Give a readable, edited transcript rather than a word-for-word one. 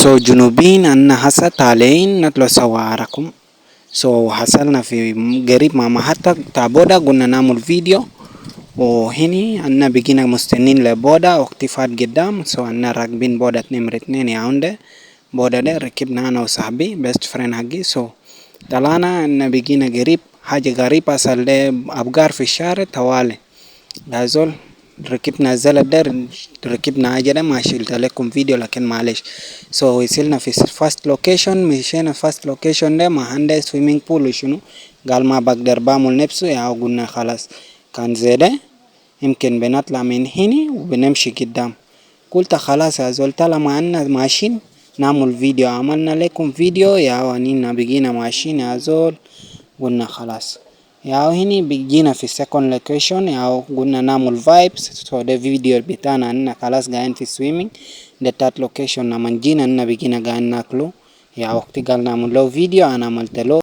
جنوبين أن هسه طالعين نطلع سواركم. حصلنا في قريب مع محطة بتاع بودا، قلنا نعمل فيديو، وهني أنا بقينا مستنين لبودا واقتفاد قدام. أنا راكبين بودا نمرة 2 ياونده. بودا ده ركبنا أنا وصاحبي بيست فريند حقي. طلعنا أنا بقينا قريب. حاجة غريبة أصل ده أبقار في الشارع طوالي. لازول ركبنا الزلط ده، ركبنا عجلة ما شلت لكم فيديو لكن معلش. وصلنا في فاست لوكيشن، مشينا فاست لوكيشن ده ما عنده سويمينج بول وشنو، قال ما بقدر بعمل نفسه. يا قلنا خلاص كان زي ده يمكن بنطلع من هنا وبنمشي قدام. قلت خلاص يا زول طالما معنا ماشين نعمل فيديو. عملنا لكم فيديو يا ونينا بقينا ماشيين يا زول. قلنا خلاص يا هني بيجينا في second location يا قلنا نعمل vibes. ده فيديو بتاعنا أننا خلاص قاعدين في swimming. ده third location لما جينا أننا بيجينا قاعدين ناكلو. يا وقت قال نعمل له فيديو أنا عملت له.